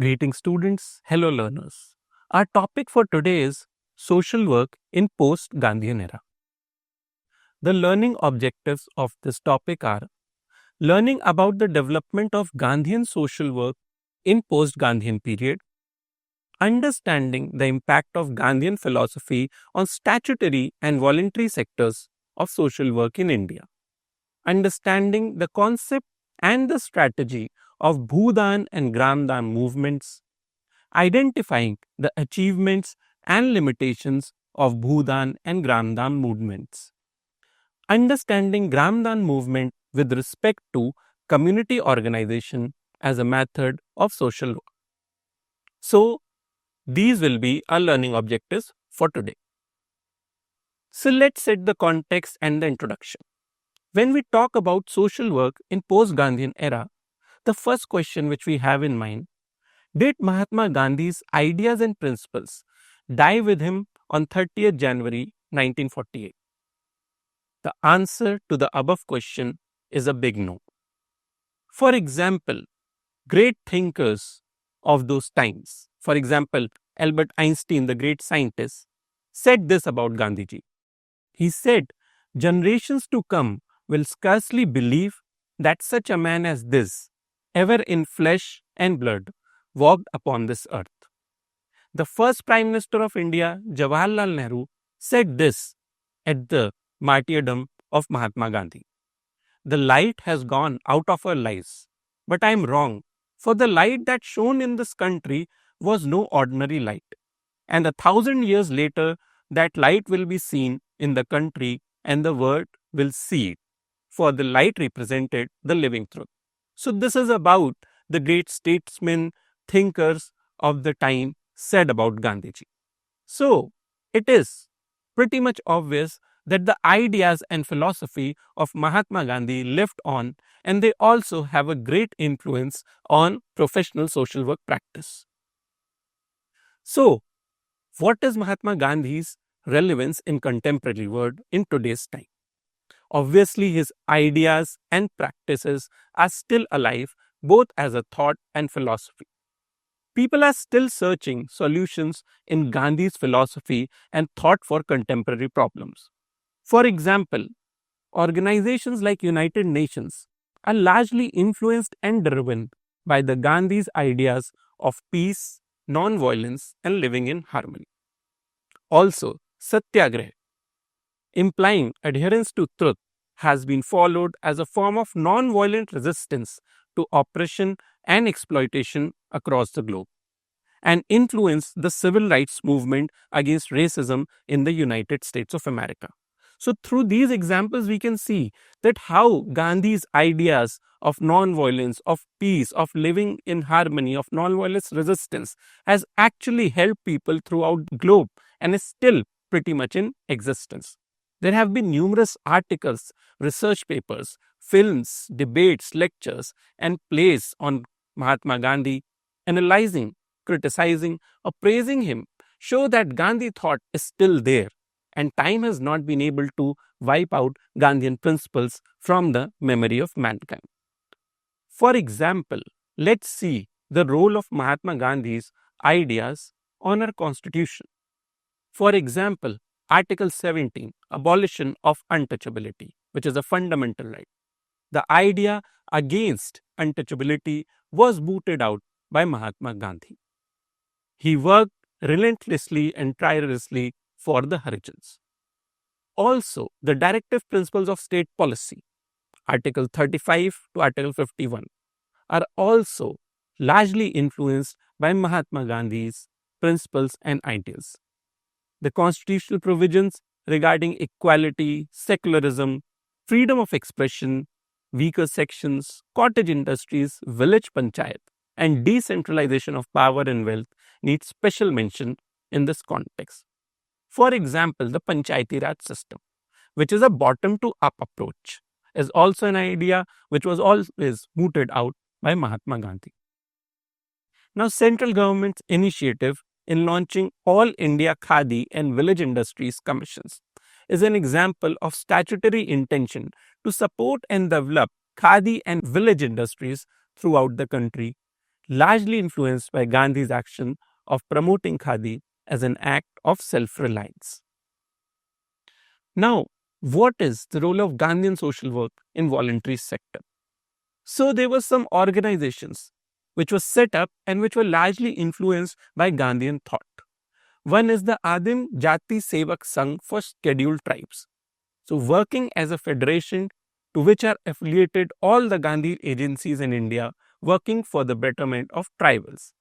Greeting students, hello learners. Our topic for today is social work in post-Gandhian era. The learning objectives of this topic are learning about the development of Gandhian social work in post-Gandhian period, understanding the impact of Gandhian philosophy on statutory and voluntary sectors of social work in India, understanding the concept and the strategy of Bhudan and Gramdan movements, identifying the achievements and limitations of Bhudan and Gramdan movements, understanding Gramdan movement with respect to community organization as a method of social work. So, these will be our learning objectives for today. So, let's set the context and the introduction. When we talk about social work in post-Gandhian era, the first question which we have in mind: did Mahatma Gandhi's ideas and principles die with him on 30th January 1948? The answer to the above question is a big no. For example, great thinkers of those times, for example, Albert Einstein, the great scientist, said this about Gandhiji. He said, generations to come will scarcely believe that such a man as this, ever in flesh and blood, walked upon this earth. The first Prime Minister of India, Jawaharlal Nehru, said this at the martyrdom of Mahatma Gandhi. The light has gone out of our lives, but I am wrong, for the light that shone in this country was no ordinary light. And 1,000 years later, that light will be seen in the country and the world will see it, for the light represented the living truth. So this is about the great statesmen, thinkers of the time said about Gandhiji. So it is pretty much obvious that the ideas and philosophy of Mahatma Gandhi lived on, and they also have a great influence on professional social work practice. So, what is Mahatma Gandhi's relevance in contemporary world in today's time? Obviously, his ideas and practices are still alive both as a thought and philosophy. People are still searching solutions in Gandhi's philosophy and thought for contemporary problems. For example, organizations like United Nations are largely influenced and driven by the Gandhi's ideas of peace, non-violence, and living in harmony. Also, Satyagraha, implying adherence to truth, has been followed as a form of non-violent resistance to oppression and exploitation across the globe, and influenced the civil rights movement against racism in the United States of America. So through these examples, we can see that how Gandhi's ideas of non-violence, of peace, of living in harmony, of non-violence resistance has actually helped people throughout the globe and is still pretty much in existence. There have been numerous articles, research papers, films, debates, lectures, and plays on Mahatma Gandhi, analyzing, criticizing, or praising him, show that Gandhi thought is still there, and time has not been able to wipe out Gandhian principles from the memory of mankind. For example, let's see the role of Mahatma Gandhi's ideas on our constitution. For example, Article 17, abolition of untouchability, which is a fundamental right. The idea against untouchability was booted out by Mahatma Gandhi. He worked relentlessly and tirelessly for the Harijans. Also, the directive principles of state policy, Article 35 to Article 51, are also largely influenced by Mahatma Gandhi's principles and ideas. The constitutional provisions regarding equality, secularism, freedom of expression, weaker sections, cottage industries, village panchayat, and decentralization of power and wealth need special mention in this context. For example, the Panchayati Raj system, which is a bottom-to-up approach, is also an idea which was always mooted out by Mahatma Gandhi. Now, central government's initiative in launching All India Khadi and Village Industries Commissions is an example of statutory intention to support and develop Khadi and village industries throughout the country, largely influenced by Gandhi's action of promoting khadi as an act of self-reliance. Now, what is the role of Gandhian social work in voluntary sector? So there were some organizations which were set up and which were largely influenced by Gandhian thought. One is the Adim Jati Sevak Sangh for scheduled tribes. So working as a federation to which are affiliated all the Gandhi agencies in India working for the betterment of tribals.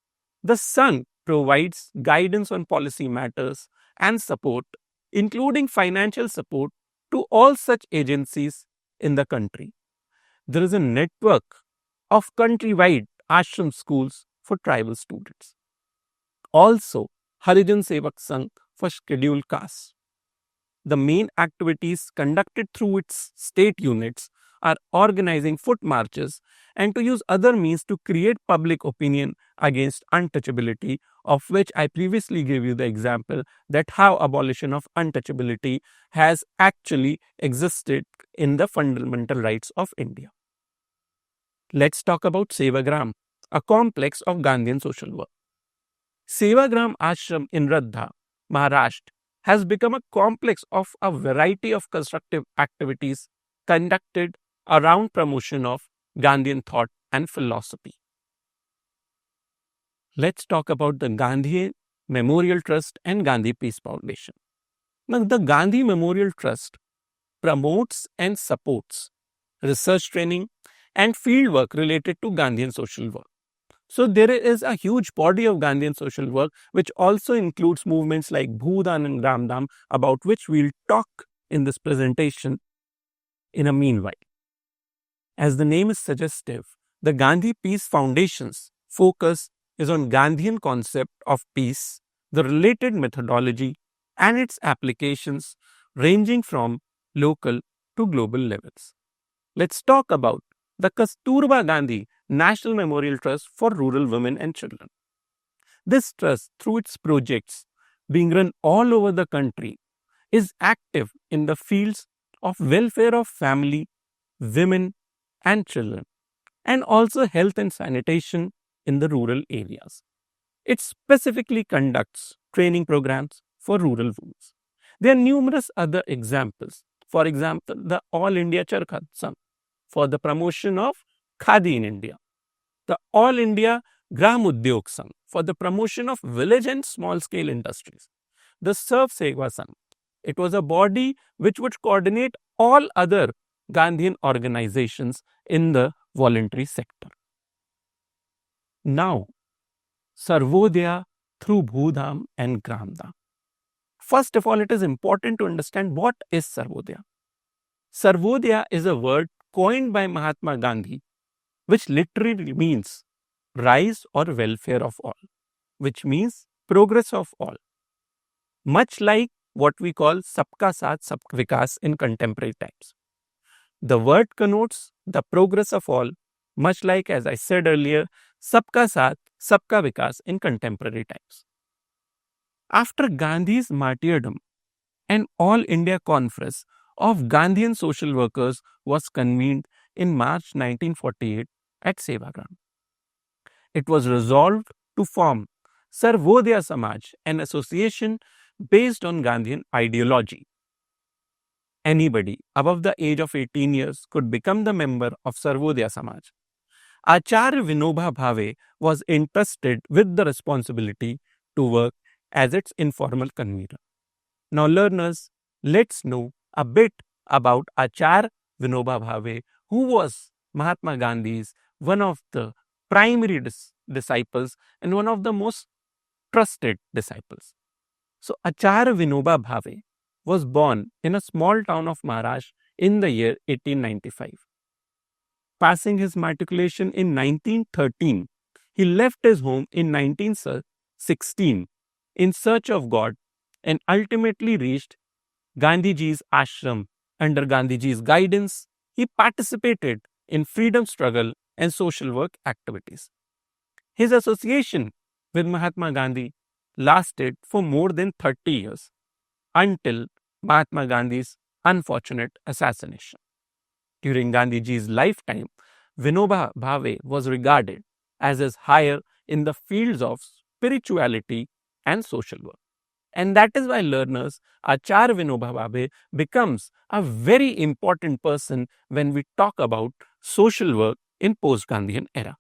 The Sangh provides guidance on policy matters and support, including financial support to all such agencies in the country. There is a network of countrywide ashram schools for tribal students. Also, Harijan Sevak Sangh for scheduled castes. The main activities conducted through its state units are organizing foot marches and to use other means to create public opinion against untouchability, of which I previously gave you the example that how abolition of untouchability has actually existed in the fundamental rights of India. Let's talk about Sevagram, a complex of Gandhian social work. Sevagram Ashram in Radha, Maharashtra, has become a complex of a variety of constructive activities conducted around promotion of Gandhian thought and philosophy. Let's talk about the Gandhi Memorial Trust and Gandhi Peace Foundation. Now, the Gandhi Memorial Trust promotes and supports research training and field work related to Gandhian social work. So there is a huge body of Gandhian social work which also includes movements like Bhudan and Gramdam, about which we'll talk in this presentation in a meanwhile. As the name is suggestive, the Gandhi Peace Foundation's focus is on Gandhian concept of peace, the related methodology and its applications ranging from local to global levels. Let's talk about the Kasturba Gandhi National Memorial Trust for Rural Women and Children. This trust, through its projects being run all over the country, is active in the fields of welfare of family, women and children, and also health and sanitation in the rural areas. It specifically conducts training programs for rural women. There are numerous other examples. For example, the All India Charkha Sangh for the promotion of khadi in India. The All India Gram Udyog Sangh for the promotion of village and small scale industries. The Sarv Seva Sangh. It was a body which would coordinate all other Gandhian organizations in the voluntary sector. Now, Sarvodaya through Bhudham and Gramdam. First of all, it is important to understand what is Sarvodaya. Sarvodaya is a word coined by Mahatma Gandhi, which literally means rise or welfare of all, which means progress of all. Much like what we call Sabka Saath Sabka Vikas in contemporary times. The word connotes the progress of all, much like, as I said earlier, Sabka Saath Sabka Vikas in contemporary times. After Gandhi's martyrdom, an All India Conference of Gandhian social workers was convened in March 1948 at Sevagram. It was resolved to form Sarvodaya Samaj, an association based on Gandhian ideology. Anybody above the age of 18 years could become the member of Sarvodaya Samaj. Acharya Vinoba Bhave was entrusted with the responsibility to work as its informal convener. Now learners, let's know a bit about Acharya Vinoba Bhave, who was Mahatma Gandhi's one of the primary disciples and one of the most trusted disciples. So Acharya Vinoba Bhave was born in a small town of Maharashtra in the year 1895. Passing his matriculation in 1913, he left his home in 1916 in search of God and ultimately reached Gandhiji's ashram. Under Gandhiji's guidance, he participated in freedom struggle and social work activities. His association with Mahatma Gandhi lasted for more than 30 years until Mahatma Gandhi's unfortunate assassination. During Gandhiji's lifetime, Vinoba Bhave was regarded as is higher in the fields of spirituality and social work. And that is why learners, Acharya Vinoba Bhave becomes a very important person when we talk about social work in post-Gandhian era.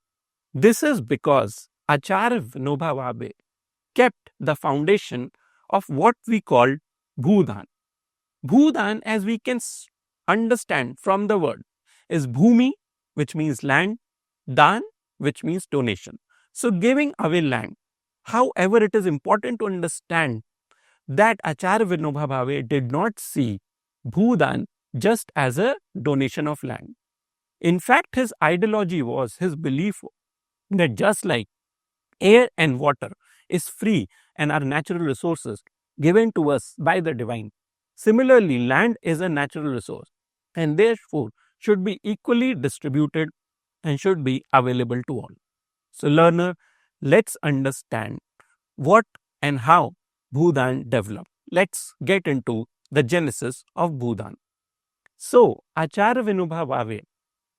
This is because Acharya Vinoba Bhave kept the foundation of what we call Bhudan. Bhudan, as we can understand from the word, is Bhumi, which means land, Dan, which means donation. So, giving away land. However, it is important to understand that Acharya Vinoba Bhave did not see Bhudan just as a donation of land. In fact, his ideology was, his belief that just like air and water is free and are natural resources given to us by the divine, similarly, land is a natural resource and therefore should be equally distributed and should be available to all. So, learner, let's understand what and how Bhudan developed. Let's get into the genesis of Bhudan. So, Acharya Vinoba Bhave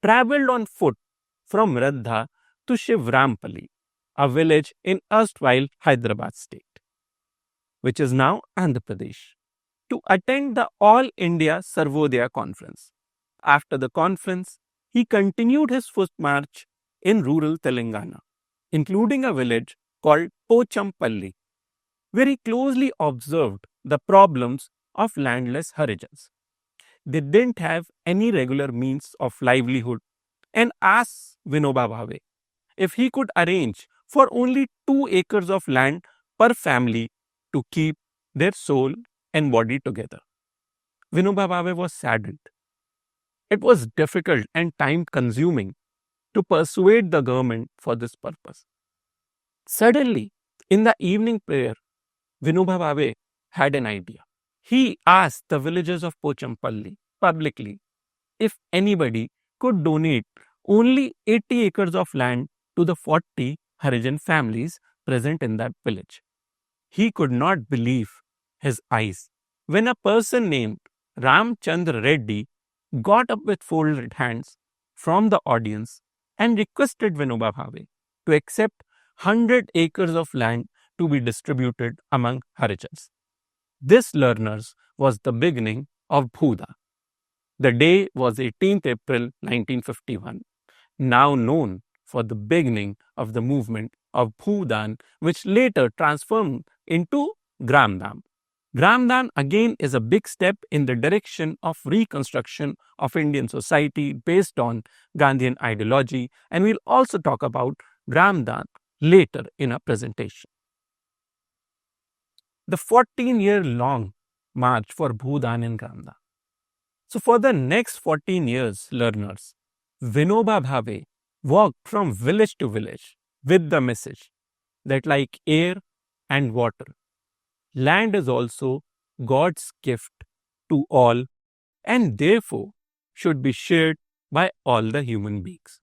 traveled on foot from Radha to Shivrampally, a village in erstwhile Hyderabad state, which is now Andhra Pradesh, to attend the All India Sarvodaya conference. After the conference, he continued his foot march in rural Telangana, including a village called Pochampalli, where he closely observed the problems of landless Harijans. They didn't have any regular means of livelihood and asked Vinoba Bhave if he could arrange for only 2 acres of land per family to keep their soul and body together. Vinoba Bhave was saddened. It was difficult and time consuming to persuade the government for this purpose. Suddenly, in the evening prayer, Vinoba Bhave had an idea. He asked the villagers of Pochampalli publicly if anybody could donate only 80 acres of land to the 40 Harijan families present in that village. He could not believe his eyes when a person named Ramchandra Reddy got up with folded hands from the audience and requested Vinoba Bhave to accept 100 acres of land to be distributed among Harijans. This, learners, was the beginning of Bhuda. The day was 18th April 1951, now known for the beginning of the movement of Bhudan, which later transformed into Gramdam. Gramdam again is a big step in the direction of reconstruction of Indian society based on Gandhian ideology, and we'll also talk about Gramdam later in our presentation. The 14-year-long march for Bhudan and Gramdam. So for the next 14 years, learners, Vinoba Bhave walked from village to village with the message that like air and water, land is also God's gift to all and therefore should be shared by all the human beings.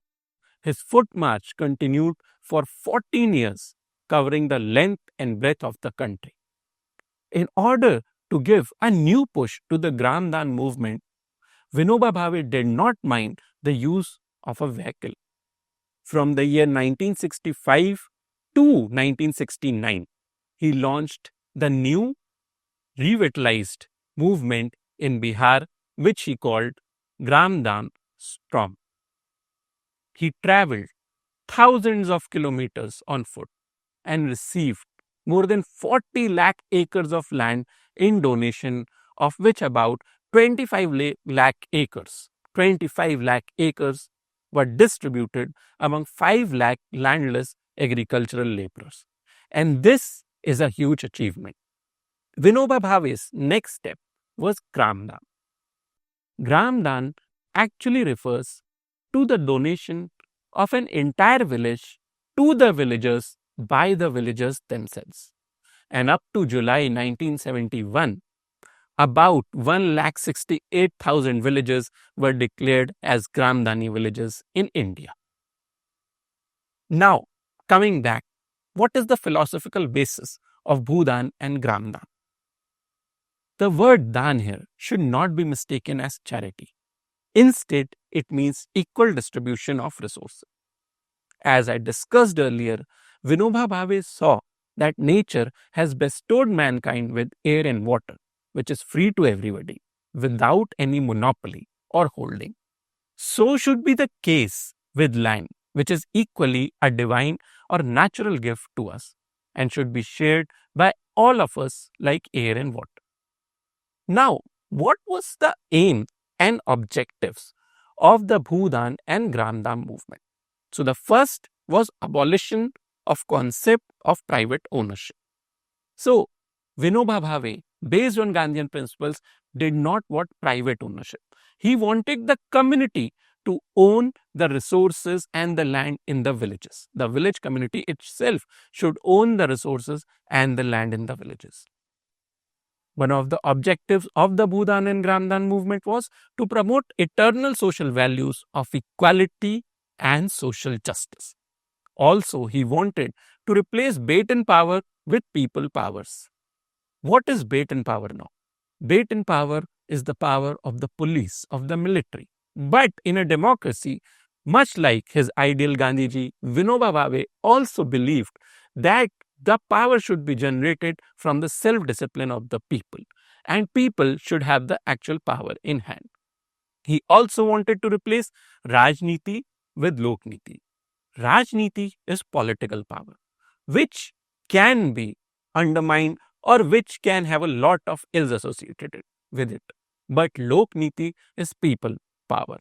His foot march continued for 14 years, covering the length and breadth of the country. In order to give a new push to the Gramdam movement, Vinoba Bhave did not mind the use of a vehicle. From the year 1965 to 1969, he launched the new revitalized movement in Bihar, which he called Gramdam Storm. He traveled thousands of kilometers on foot and received more than 40 lakh acres of land in donation, of which about 25 lakh acres were distributed among 5 lakh landless agricultural laborers. And this is a huge achievement. Vinoba Bhave's next step was Gramdam. Gramdam actually refers to the donation of an entire village to the villagers by the villagers themselves. And up to July 1971, about 1,68,000 villages were declared as Gramdani villages in India. Now, coming back, what is the philosophical basis of Bhudan and Gramdam? The word dan here should not be mistaken as charity. Instead, it means equal distribution of resources. As I discussed earlier, Vinoba Bhave saw that nature has bestowed mankind with air and water, which is free to everybody, without any monopoly or holding. So should be the case with land, which is equally a divine or natural gift to us and should be shared by all of us like air and water. Now, what was the aim and objectives of the Bhudan and Gramdam movement? So the first was abolition of concept of private ownership. So Vinoba Bhave, based on Gandhian principles, did not want private ownership. He wanted the community to own the resources and the land in the villages. The village community itself should own the resources and the land in the villages. One of the objectives of the Bhudan and Gramdan movement was to promote eternal social values of equality and social justice. Also, he wanted to replace Baton power with people powers. What is Baton power now? Baton power is the power of the police, of the military. But in a democracy, much like his ideal Gandhiji, Vinoba Bhave also believed that the power should be generated from the self-discipline of the people, and people should have the actual power in hand. He also wanted to replace Rajniti with Lokniti. Rajniti is political power, which can be undermined or which can have a lot of ills associated with it. But Lokniti is people power.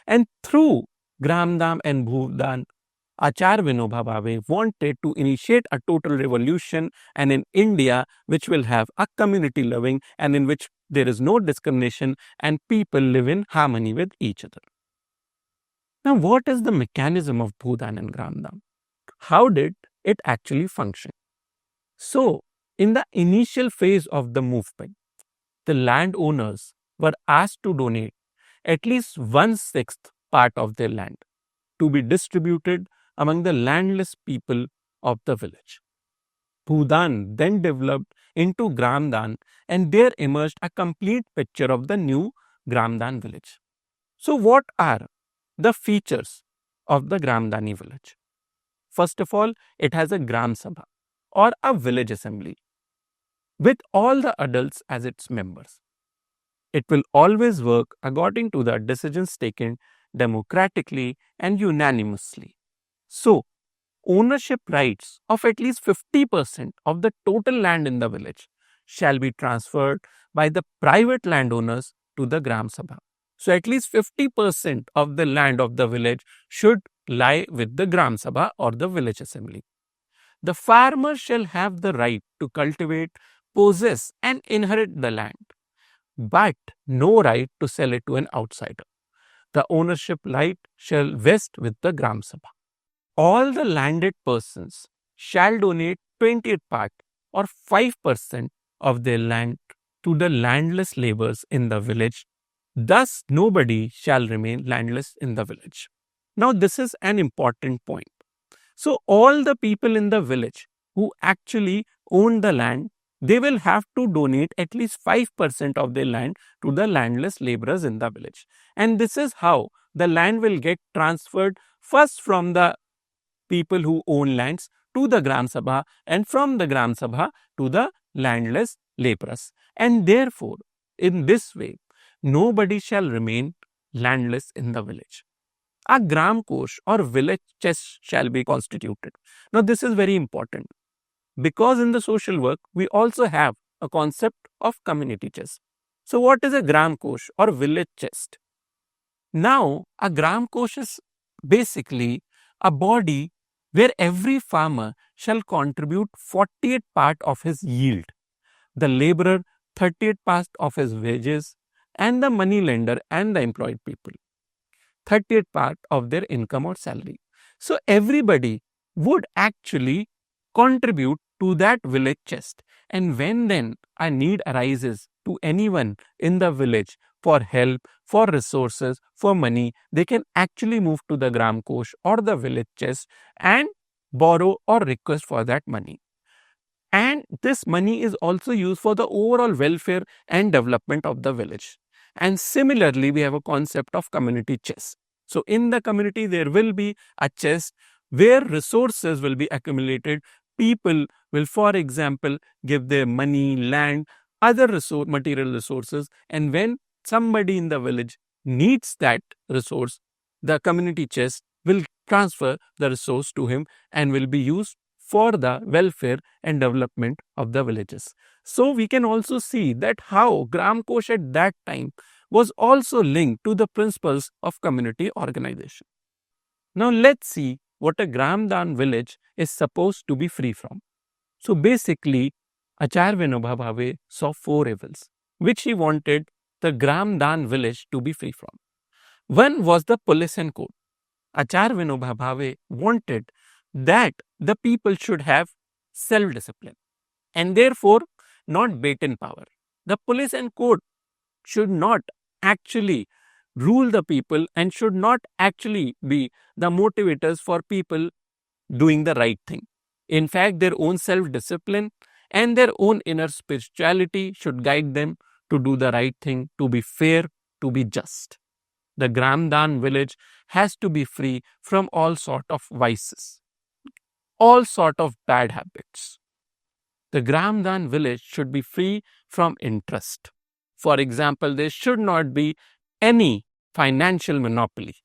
And through Gramdam and Bhudan, Acharya Vinoba Bhave wanted to initiate a total revolution and in India which will have a community living and in which there is no discrimination and people live in harmony with each other. Now, what is the mechanism of Bhudan and Gramdam? How did it actually function? So, in the initial phase of the movement, the landowners were asked to donate at least 1/6 part of their land to be distributed among the landless people of the village. Bhudan then developed into Gramdan and there emerged a complete picture of the new Gramdan village. So what are the features of the Gramdani village? First of all, it has a Gram Sabha or a village assembly with all the adults as its members. It will always work according to the decisions taken democratically and unanimously. So, ownership rights of at least 50% of the total land in the village shall be transferred by the private landowners to the Gram Sabha. So, at least 50% of the land of the village should lie with the Gram Sabha or the village assembly. The farmer shall have the right to cultivate, possess and inherit the land, but no right to sell it to an outsider. The ownership right shall vest with the Gram Sabha. All the landed persons shall donate 20th part or 5% of their land to the landless laborers in the village. Thus, nobody shall remain landless in the village. Now, this is an important point. So, all the people in the village who actually own the land, they will have to donate at least 5% of their land to the landless laborers in the village. And this is how the land will get transferred first from the people who own lands to the Gram Sabha and from the Gram Sabha to the landless laborers. And therefore, in this way, nobody shall remain landless in the village. A Gram Kosh or village chest shall be constituted. Now, this is very important because in the social work, we also have a concept of community chest. So, what is a Gram Kosh or village chest? Now, a Gram Kosh is basically a body where every farmer shall contribute 40th part of his yield, the laborer 30th part of his wages, and the money lender and the employed people 30th part of their income or salary. So everybody would actually contribute to that village chest. And when then a need arises to anyone in the village for help, for resources, for money, they can actually move to the Gram Kosh or the village chest and borrow or request for that money. And this money is also used for the overall welfare and development of the village. And similarly, we have a concept of community chest. So in the community, there will be a chest where resources will be accumulated. People will, for example, give their money, land, other material resources, and when somebody in the village needs that resource, the community chest will transfer the resource to him and will be used for the welfare and development of the villages. So we can also see that how Gram Kosh at that time was also linked to the principles of community organization. Now let's see what a Gram Dan village is supposed to be free from. So basically, Acharya Vinoba Bhave saw four evils, which he wanted the Gram Dan village to be free from. One was the police and court. Acharya Vinoba Bhave wanted that the people should have self-discipline and therefore not baton power. The police and court should not actually rule the people and should not actually be the motivators for people doing the right thing. In fact, their own self-discipline and their own inner spirituality should guide them to do the right thing, to be fair, to be just. The Gramdan village has to be free from all sort of vices, all sort of bad habits. The Gramdan village should be free from interest. For example, there should not be any financial monopoly.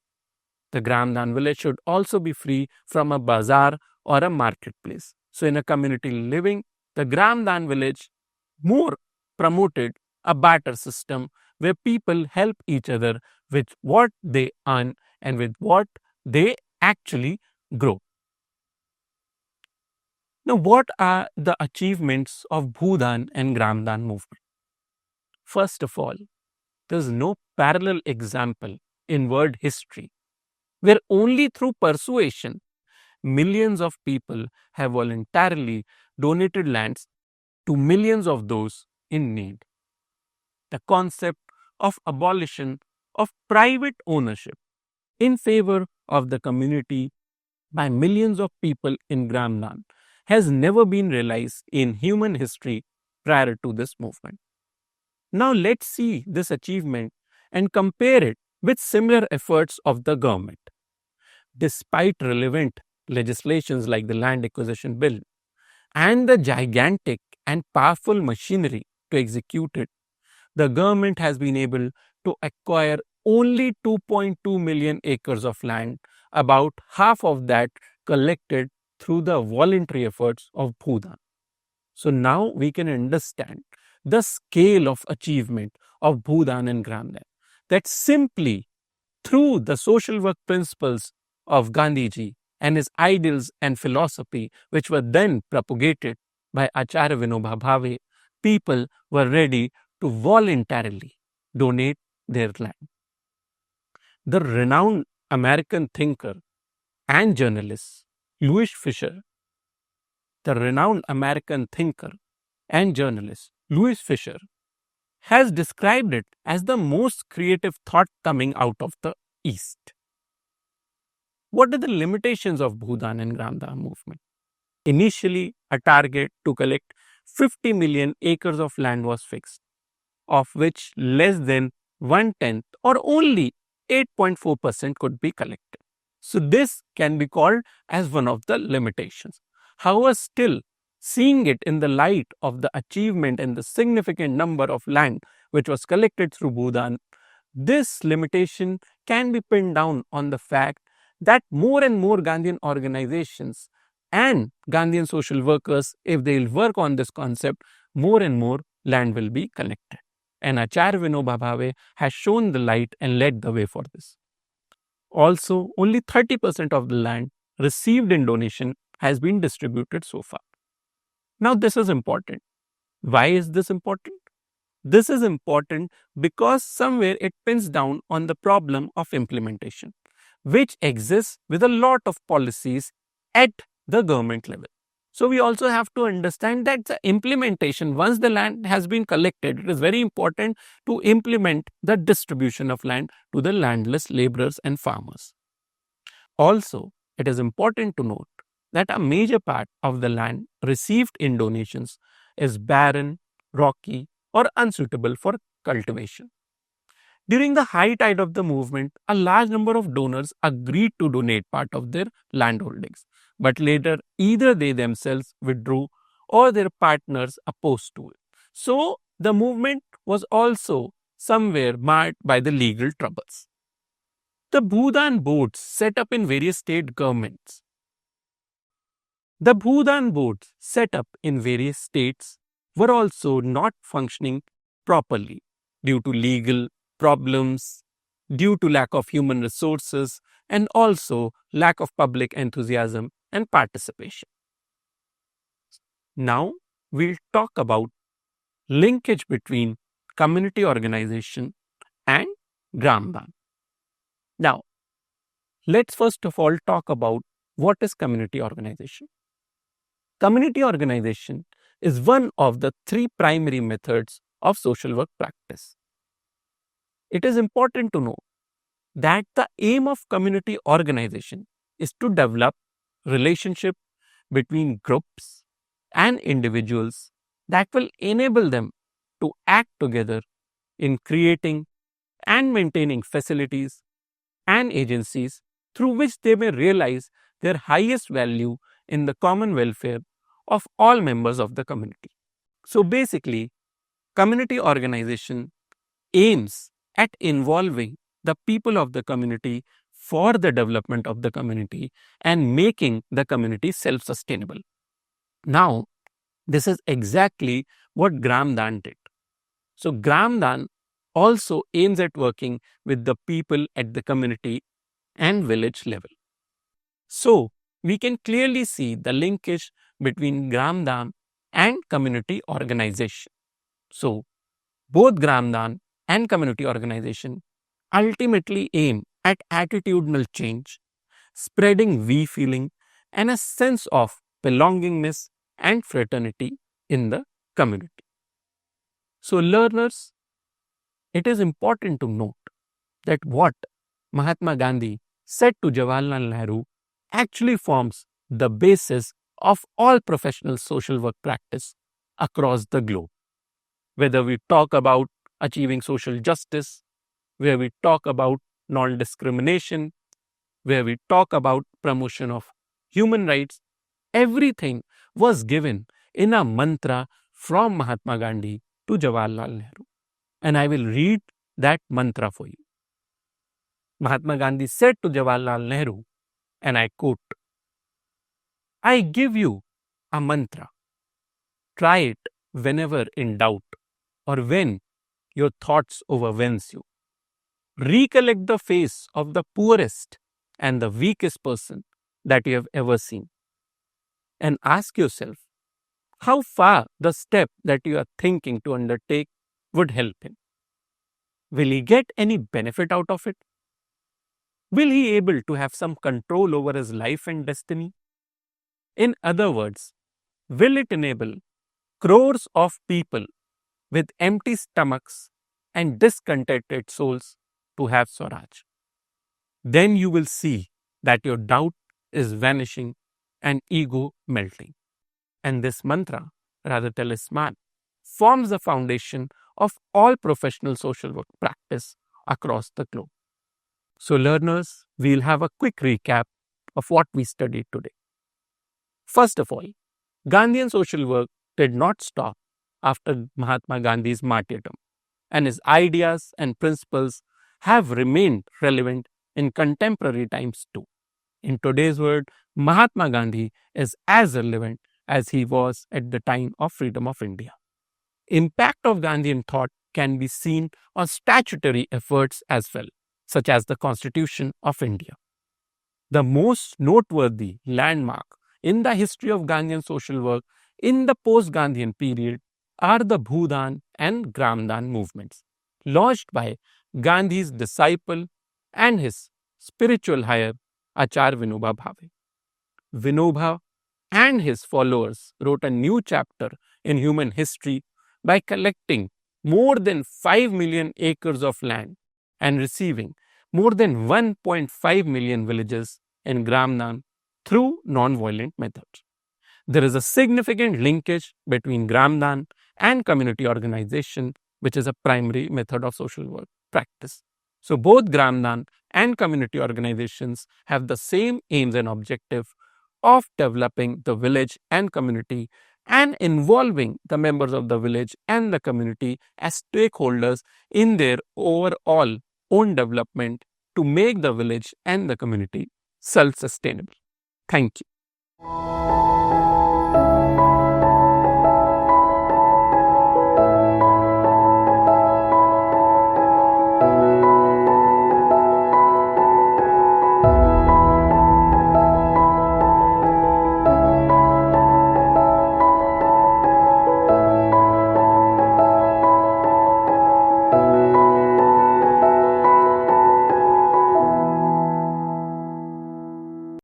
The Gramdan village should also be free from a bazaar or a marketplace. So in a community living, the Gramdan village more promoted a barter system where people help each other with what they earn and with what they actually grow. Now, what are the achievements of Bhudan and Gramdan movement? First of all, there is no parallel example in world history where only through persuasion millions of people have voluntarily donated lands to millions of those in need. The concept of abolition of private ownership in favor of the community by millions of people in Gramdan has never been realized in human history prior to this movement. Now let's see this achievement and compare it with similar efforts of the government. Despite relevant legislations like the Land Acquisition Bill and the gigantic and powerful machinery to execute it, the government has been able to acquire only 2.2 million acres of land, about half of that collected through the voluntary efforts of Bhudan. So now we can understand the scale of achievement of Bhudan and Gramdan, that simply through the social work principles of Gandhiji and his ideals and philosophy, which were then propagated by Acharya Vinoba Bhave, people were ready to voluntarily donate their land. The renowned American thinker and journalist Louis Fisher, has described it as the most creative thought coming out of the East. What are the limitations of Bhudan and Gramdan movement? Initially, a target to collect 50 million acres of land was fixed, of which less than 1/10 or only 8.4% could be collected. So this can be called as one of the limitations. However, still, seeing it in the light of the achievement and the significant number of land which was collected through Bhudan, this limitation can be pinned down on the fact that more and more Gandhian organizations and Gandhian social workers, if they will work on this concept, more and more land will be collected. And Acharya Vinoba Bhave has shown the light and led the way for this. Also, only 30% of the land received in donation has been distributed so far. Now, this is important. Why is this important? This is important because somewhere it pins down on the problem of implementation, which exists with a lot of policies at the government level. So we also have to understand that the implementation, once the land has been collected, it is very important to implement the distribution of land to the landless laborers and farmers. Also, it is important to note that a major part of the land received in donations is barren, rocky, or unsuitable for cultivation. During the high tide of the movement, a large number of donors agreed to donate part of their land holdings, but later either they themselves withdrew or their partners opposed to it. So the movement was also somewhere marred by the legal troubles. The Bhudan boards set up in various state governments. The Bhudan boards set up in various states were also not functioning properly due to legal problems, due to lack of human resources, and also lack of public enthusiasm and participation. Now we'll talk about linkage between community organization and Gramdan. Now, let's first of all talk about what is community organization. Community organization is one of the three primary methods of social work practice. It is important to know that the aim of community organization is to develop relationship between groups and individuals that will enable them to act together in creating and maintaining facilities and agencies through which they may realize their highest value in the common welfare of all members of the community. So basically, community organization aims at involving the people of the community for the development of the community and making the community self-sustainable. Now, this is exactly what Gramdan did. So Gramdan also aims at working with the people at the community and village level. So we can clearly see the linkage between Gramdan and community organization. So both Gramdan and community organization ultimately aim at attitudinal change, spreading we feeling and a sense of belongingness and fraternity in the community. So learners, it is important to note that what Mahatma Gandhi said to Jawaharlal Nehru actually forms the basis of all professional social work practice across the globe. Whether we talk about achieving social justice, where we talk about non-discrimination, where we talk about promotion of human rights, everything was given in a mantra from Mahatma Gandhi to Jawaharlal Nehru. And I will read that mantra for you. Mahatma Gandhi said to Jawaharlal Nehru, and I quote, "I give you a mantra. Try it whenever in doubt or when your thoughts overwhelms you. Recollect the face of the poorest and the weakest person that you have ever seen. And ask yourself how far the step that you are thinking to undertake would help him. Will he get any benefit out of it? Will he able to have some control over his life and destiny? In other words, will it enable crores of people with empty stomachs and discontented souls to have Swaraj? Then you will see that your doubt is vanishing and ego melting. And this mantra, rather talisman, forms the foundation of all professional social work practice across the globe. So learners, we'll have a quick recap of what we studied today. First of all, Gandhian social work did not stop after Mahatma Gandhi's martyrdom, and his ideas and principles have remained relevant in contemporary times too. In today's world, Mahatma Gandhi is as relevant as he was at the time of freedom of India. Impact of Gandhian thought can be seen on statutory efforts as well, such as the Constitution of India. The most noteworthy landmark in the history of Gandhian social work in the post-Gandhian period are the Bhudan and Gramdan movements, launched by Gandhi's disciple and his spiritual higher, Acharya Vinoba Bhave. Vinoba and his followers wrote a new chapter in human history by collecting more than 5 million acres of land and receiving more than 1.5 million villages in Gramdan through non-violent methods. There is a significant linkage between Gramdan and community organization, which is a primary method of social work. practice. So both Gramdan and community organizations have the same aims and objective of developing the village and community and involving the members of the village and the community as stakeholders in their overall own development to make the village and the community self-sustainable. Thank you.